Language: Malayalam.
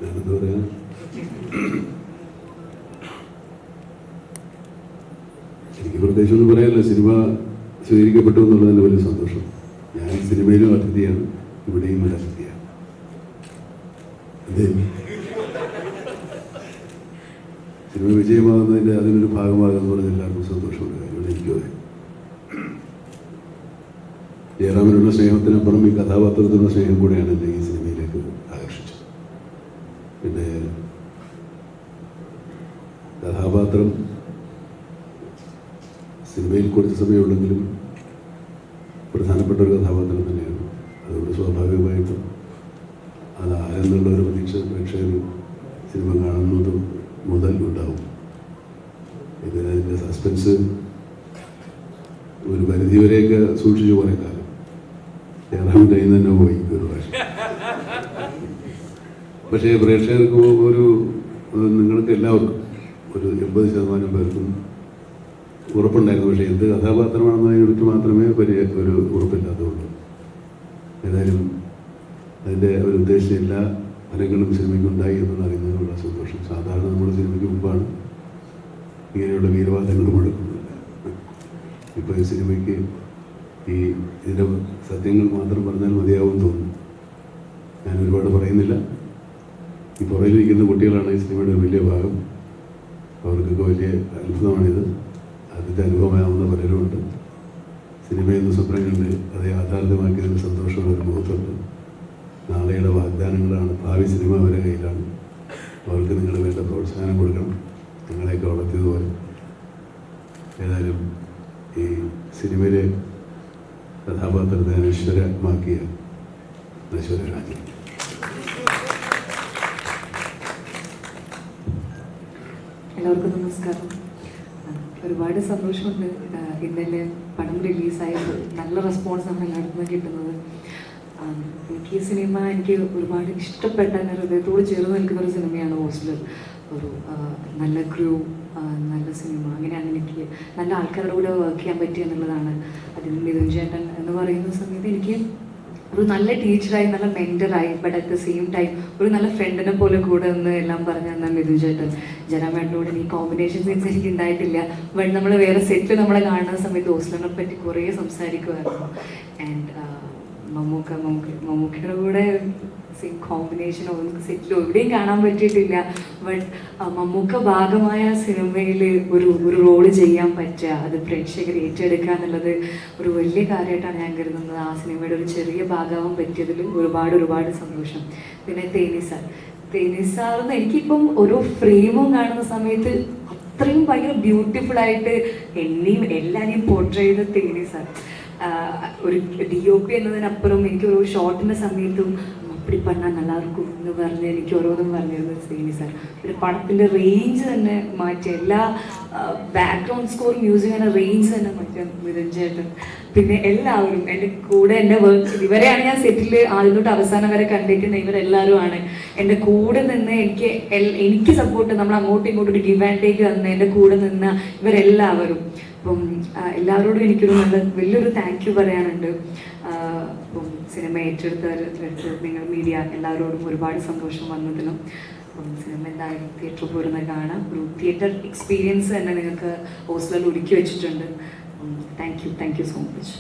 ഞാനെന്താ പറയാ, എനിക്ക് പ്രത്യേകിച്ചൊന്നും പറയാനില്ല. സിനിമ സ്വീകരിക്കപ്പെട്ടു എന്നുള്ളതിൻ്റെ വലിയ സന്തോഷം. ഞാൻ സിനിമയിലും അതിഥിയാണ്, ഇവിടെയും ഒരു അതിഥിയാണ്. സിനിമ വിജയമാകുന്നതിൻ്റെ അതിനൊരു ഭാഗമാകുന്നതിൽ എല്ലാവർക്കും സന്തോഷമുള്ള കാര്യമാണ്. എനിക്കും അതെ. ജയറാമിനുള്ള സ്നേഹത്തിനപ്പുറം ഈ കഥാപാത്രത്തിനുള്ള സ്നേഹം കൂടെയാണ് എന്നെ ഈ സിനിമയിലേക്ക് ആകർഷിച്ചത്. പിന്നെ കഥാപാത്രം സിനിമയിൽ കുറച്ച് സമയമുള്ളെങ്കിലും പ്രധാനപ്പെട്ട ഒരു കഥാപാത്രം തന്നെയാണ്. അതുകൊണ്ട് സ്വാഭാവികമായിട്ടും അത് ആരെന്നുള്ള ഒരു പ്രതീക്ഷ പ്രേക്ഷകർ സിനിമ കാണുന്നത് മുതൽ ഉണ്ടാവും. ഇതിൻ്റെ സസ്പെൻസ് ഒരു പരിധിവരെയൊക്കെ സൂക്ഷിച്ചു കുറേ കാലം. ജയറാമിൻ്റെ കയ്യിൽ തന്നെ പോയി ഒരു പ്രാവശ്യം. പക്ഷേ പ്രേക്ഷകർക്ക് ഒരു നിങ്ങൾക്ക് എല്ലാവർക്കും ഒരു 80% പേർക്കും ഉറപ്പുണ്ടായിരുന്നു. പക്ഷേ എന്ത് കഥാപാത്രമാണെന്നതിനെക്കുറിച്ച് മാത്രമേ ഒരു ഉറപ്പില്ലാത്തതുള്ളൂ. ഏതായാലും അതിൻ്റെ ഒരു ഉദ്ദേശിച്ച എല്ലാ ഫലങ്ങളും സിനിമയ്ക്കുണ്ടായി എന്ന് അറിയുന്നതിനുള്ള സന്തോഷം. സാധാരണ നമ്മുടെ സിനിമയ്ക്ക് മുമ്പാണ് ഇങ്ങനെയുള്ള വീരവാദങ്ങൾ മുഴക്കുന്നില്ല. ഇപ്പോൾ ഈ സിനിമയ്ക്ക് ഇതിൻ്റെ സത്യങ്ങൾ മാത്രം പറഞ്ഞാൽ മതിയാവും തോന്നുന്നു. ഞാൻ ഒരുപാട് പറയുന്നില്ല. ഈ പുറകിലിരിക്കുന്ന കുട്ടികളാണ് ഈ സിനിമയുടെ വലിയ ഭാഗം. അവർക്കൊക്കെ വലിയ അത്ഭുതമാണിത്. അതിൻ്റെ അനുഭവമാവുന്ന പലരുമുണ്ട്. സിനിമയെന്ന് സ്വപ്നം കണ്ട് അത് യാഥാർത്ഥ്യമാക്കിയതിന് സന്തോഷമുള്ള ഒരു മുഖത്തുണ്ട്. നാളെയുടെ വാഗ്ദാനങ്ങളാണ്, ഭാവി സിനിമ അവരുടെ കയ്യിലാണ്. അവർക്ക് നിങ്ങൾ വേണ്ട പ്രോത്സാഹനം കൊടുക്കണം, നിങ്ങളെയൊക്കെ വളർത്തിയതുപോലെ. ഏതായാലും ഈ സിനിമയിലെ കഥാപാത്രത്തെ അനശ്വരമാക്കിയ അനശ്വരരാജൻ. എല്ലാവർക്കും നമസ്കാരം. ഒരുപാട് സന്തോഷമുണ്ട്. ഇന്നലെ പടം റിലീസായത് നല്ല റെസ്പോൺസ് ആണ് എല്ലായിടത്തും നിന്ന് കിട്ടുന്നത്. എനിക്ക് ഈ സിനിമ എനിക്ക് ഒരുപാട് ഇഷ്ടപ്പെട്ട, എൻ്റെ ഹൃദയത്തോട് ചേർന്ന് നിൽക്കുന്ന ഒരു സിനിമയാണ് ഹോസ്റ്റലർ. ഒരു നല്ല ക്രൂ, നല്ല സിനിമ, അങ്ങനെയാണ് എനിക്ക് നല്ല ആൾക്കാരുടെ കൂടെ വർക്ക് ചെയ്യാൻ പറ്റുക എന്നുള്ളതാണ്. അതിൽ മിഥുൻ ചേട്ടൻ എന്ന് പറയുന്ന സമയത്ത് എനിക്ക് ഒരു നല്ല ടീച്ചറായി, നല്ല മെൻറ്ററായി, but at the same time ഒരു നല്ല ഫ്രണ്ടിനെ പോലെ കൂടെ ഒന്ന് എല്ലാം പറഞ്ഞു തന്ന മിഥുൻ ചേട്ടൻ. ജയറാമേട്ടനോട് ഈ കോമ്പിനേഷൻ സീൻസ് എനിക്ക് ഉണ്ടായിട്ടില്ല. ബട്ട് നമ്മൾ വേറെ സെറ്റിൽ നമ്മളെ കാണുന്ന സമയത്ത് ഹോസ്റ്റലിനെ പറ്റി കുറേ സംസാരിക്കുമായിരുന്നു. ആൻഡ് മമ്മൂക്കയുടെ കൂടെ സെയിം കോമ്പിനേഷൻ ഒന്നും സെറ്റിലും എവിടെയും കാണാൻ പറ്റിയിട്ടില്ല. ബട്ട് മമ്മൂക്ക ഭാഗമായ സിനിമയിൽ ഒരു റോള് ചെയ്യാൻ പറ്റുക, അത് പ്രേക്ഷകർ ഏറ്റെടുക്കുക എന്നുള്ളത് ഒരു വലിയ കാര്യമായിട്ടാണ് ഞാൻ കരുതുന്നത്. ആ സിനിമയുടെ ഒരു ചെറിയ ഭാഗമാവാൻ പറ്റിയതിൽ ഒരുപാട് സന്തോഷം. പിന്നെ തേനീസാർന്ന് എനിക്കിപ്പം ഓരോ ഫ്രെയിമും കാണുന്ന സമയത്ത് അത്രയും ഭയങ്കര ബ്യൂട്ടിഫുൾ ആയിട്ട് എന്നെയും എല്ലാവരെയും പോർട്രേ ചെയ്ത തേനീസാർ. ഒരു DOP എന്നതിനപ്പുറം എനിക്ക് ഒരു ഷോട്ടിൻ്റെ സമയത്തും അപ്പടി പണ്ണാൽ നല്ലതായിരിക്കും എന്ന് പറഞ്ഞ് എനിക്ക് ഓരോന്നും പറഞ്ഞിരുന്നത് ശ്രീനി സാർ. ഒരു പടത്തിൻ്റെ റേഞ്ച് തന്നെ മാറ്റി, എല്ലാ ബാക്ക്ഗ്രൗണ്ട് സ്കോർ മ്യൂസിക്കിൻ്റെ റേഞ്ച് തന്നെ മാറ്റിയ മിഥുൻ ചേട്ടൻ. പിന്നെ എല്ലാവരും എൻ്റെ കൂടെ എൻ്റെ വർക്ക്, ഇവരെയാണ് ഞാൻ സെറ്റിൽ ആദ്യം തൊട്ട് അവസാനം വരെ കണ്ടിരിക്കുന്നത്. ഇവരെല്ലാവരുമാണ് എൻ്റെ കൂടെ നിന്ന് എനിക്ക് സപ്പോർട്ട്, നമ്മൾ അങ്ങോട്ടും ഇങ്ങോട്ടും ഒരു ഗിവ് ആൻഡ് ടേക്ക് തന്ന് എൻ്റെ കൂടെ നിന്ന് ഇവരെല്ലാവരും. അപ്പം എല്ലാവരോടും എനിക്കൊരു വലിയൊരു താങ്ക് യു പറയാനുണ്ട്. അപ്പം സിനിമ ഏറ്റെടുത്തവർ, നിങ്ങൾ മീഡിയ എല്ലാവരോടും ഒരുപാട് സന്തോഷം വന്നതിനും. അപ്പം സിനിമ എന്തായാലും തിയേറ്ററിൽ പോരുന്ന കാണാം. ഒരു തിയേറ്റർ എക്സ്പീരിയൻസ് തന്നെ നിങ്ങൾക്ക് ഹോസ്റ്റലിൽ ഒരുക്കി വെച്ചിട്ടുണ്ട്. Thank you so much.